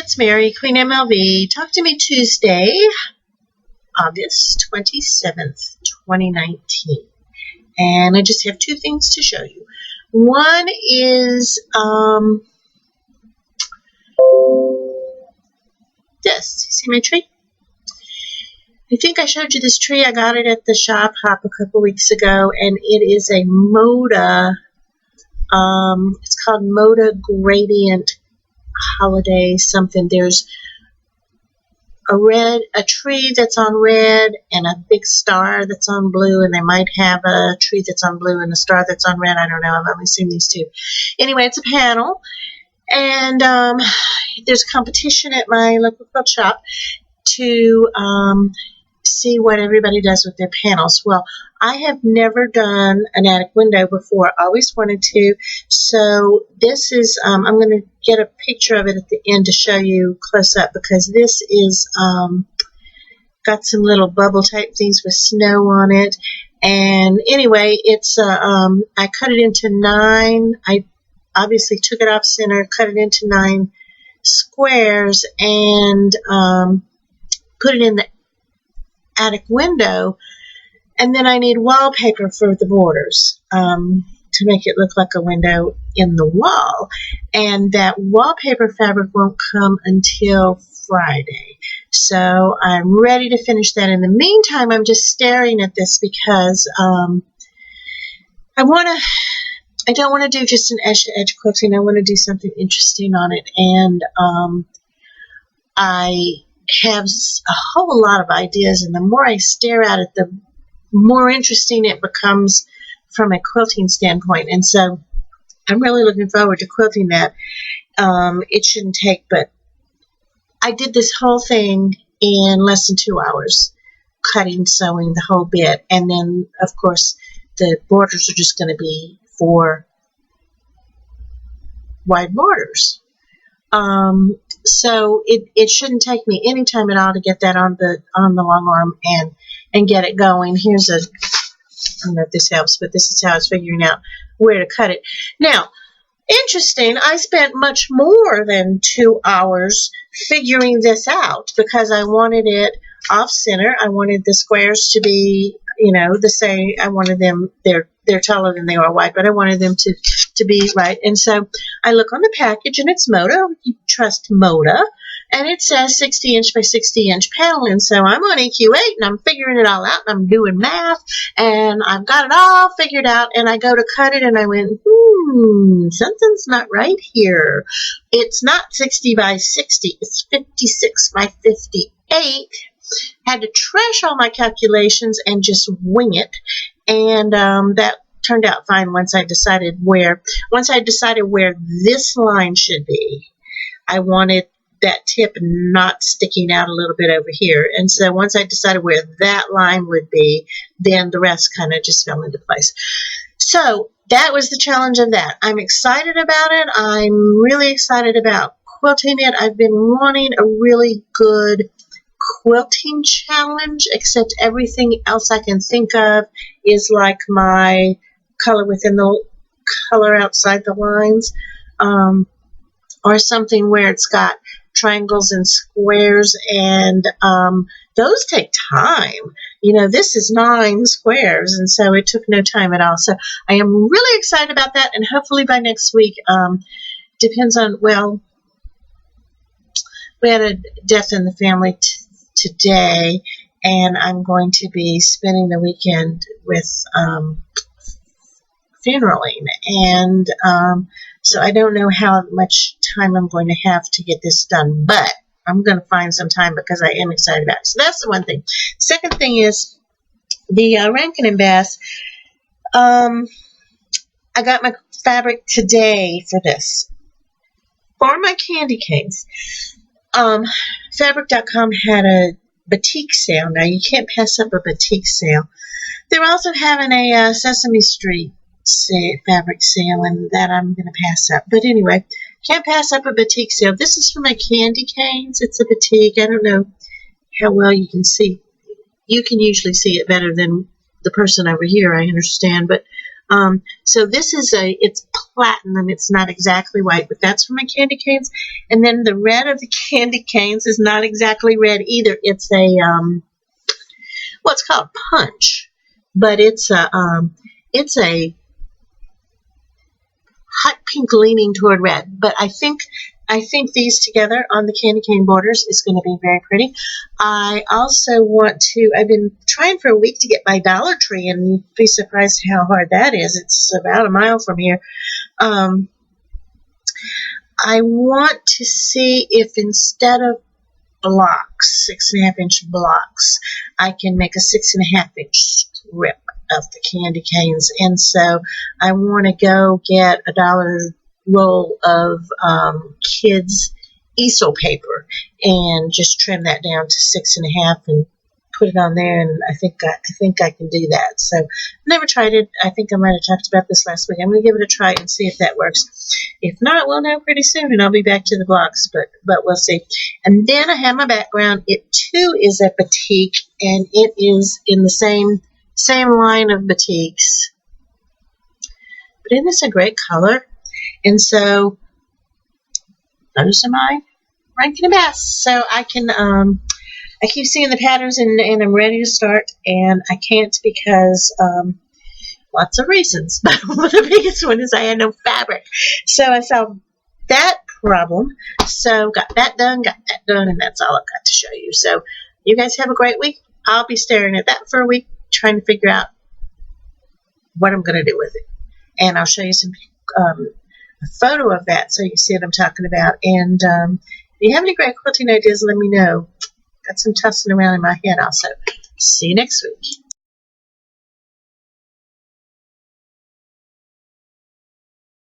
it's Mary, Queen MLV. Talk to me Tuesday, August 27th, 2019. And I just have two things to show you. One is this. See my tree? I think I showed you this tree. I got it at the shop hop a couple weeks ago, and it is a Moda. It's called Moda Gradient Holiday something. There's a tree that's on red and a big star that's on blue, and they might have a tree that's on blue and a star that's on red. I don't know. I've only seen these two. Anyway, it's a panel, and there's a competition at my local quilt shop to see what everybody does with their panels. Well, I have never done an attic window before. I always wanted to. So this is, I'm going to get a picture of it at the end to show you close up, because this is got some little bubble type things with snow on it. And anyway, it's I cut it into 9. I obviously took it off center, cut it into 9 squares, and put it in the attic window. And then I need wallpaper for the borders to make it look like a window in the wall. And that wallpaper fabric won't come until Friday. So I'm ready to finish that. In the meantime, I'm just staring at this because I don't want to do just an edge-to-edge quilting. I want to do something interesting on it. And I have a whole lot of ideas, and the more I stare at it, the more interesting it becomes from a quilting standpoint. And so I'm really looking forward to quilting that. It shouldn't take, but I did this whole thing in less than 2 hours, cutting, sewing, the whole bit. And then, of course, the borders are just going to be 4 wide borders. So it shouldn't take me any time at all to get that on the long arm and get it going. Here's I don't know if this helps, but this is how I was figuring out where to cut it. Now, interesting, I spent much more than 2 hours figuring this out because I wanted it off center. I wanted the squares to be, the same. I wanted them, they're taller than they are wide, but I wanted them to be right. And so I look on the package, and it's Moda. You trust Moda. And it says 60 inch by 60 inch panel. And so I'm on EQ8, and I'm figuring it all out, and I'm doing math, and I've got it all figured out. And I go to cut it, and I went, something's not right here. It's not 60 by 60. It's 56 by 58. Had to trash all my calculations and just wing it. And that turned out fine once I decided where this line should be. I wanted that tip not sticking out a little bit over here. And so once I decided where that line would be, then the rest kind of just fell into place. So that was the challenge of that. I'm excited about it. I'm really excited about quilting it. I've been wanting a really good quilting challenge, except everything else I can think of is like my color within the color outside the lines, or something where it's got triangles and squares, and those take time. This is 9 squares, and so it took no time at all. So I am really excited about that, and hopefully by next week, depends on, well, we had a death in the family today, and I'm going to be spending the weekend with funeraling, and so I don't know how much time I'm going to have to get this done, but I'm going to find some time because I am excited about it. So that's the one thing. Second thing is the Rankin and Bass. I got my fabric today for this. For my candy canes, Fabric.com had a batik sale. Now, you can't pass up a batik sale. They're also having a Sesame Street fabric sale, and that I'm going to pass up. But anyway, can't pass up a batik sale. This is for my candy canes. It's a batik. I don't know how well you can see. You can usually see it better than the person over here, I understand. But So this is it's platinum. It's not exactly white, but that's for my candy canes. And then the red of the candy canes is not exactly red either. It's a well, it's called punch, but it's a hot pink leaning toward red. But I think these together on the candy cane borders is going to be very pretty. I also want to, I've been trying for a week to get my Dollar Tree, and you'd be surprised how hard that is. It's about a mile from here. I want to see if instead of blocks, 6.5-inch blocks, I can make a 6.5-inch strip of the candy canes. And so I want to go get a $1 roll of kids easel paper and just trim that down to 6.5 and put it on there, and I think I can do that. So I've never tried it. I think I might have talked about this last week. I'm going to give it a try and see if that works. If not, we'll know pretty soon, and I'll be back to the blocks, but we'll see. And then I have my background. It too is a batik, and it is in the same line of batiks. But isn't this a great color? And so those are my Rankin and Bass. So I can I keep seeing the patterns, and I'm ready to start, and I can't because lots of reasons. But the biggest one is I had no fabric. So I solved that problem. So got that done, and that's all I've got to show you. So you guys have a great week. I'll be staring at that for a week, trying to figure out what I'm going to do with it. And I'll show you a photo of that so you can see what I'm talking about. And if you have any great quilting ideas, let me know. Got some tussling around in my head also. See you next week.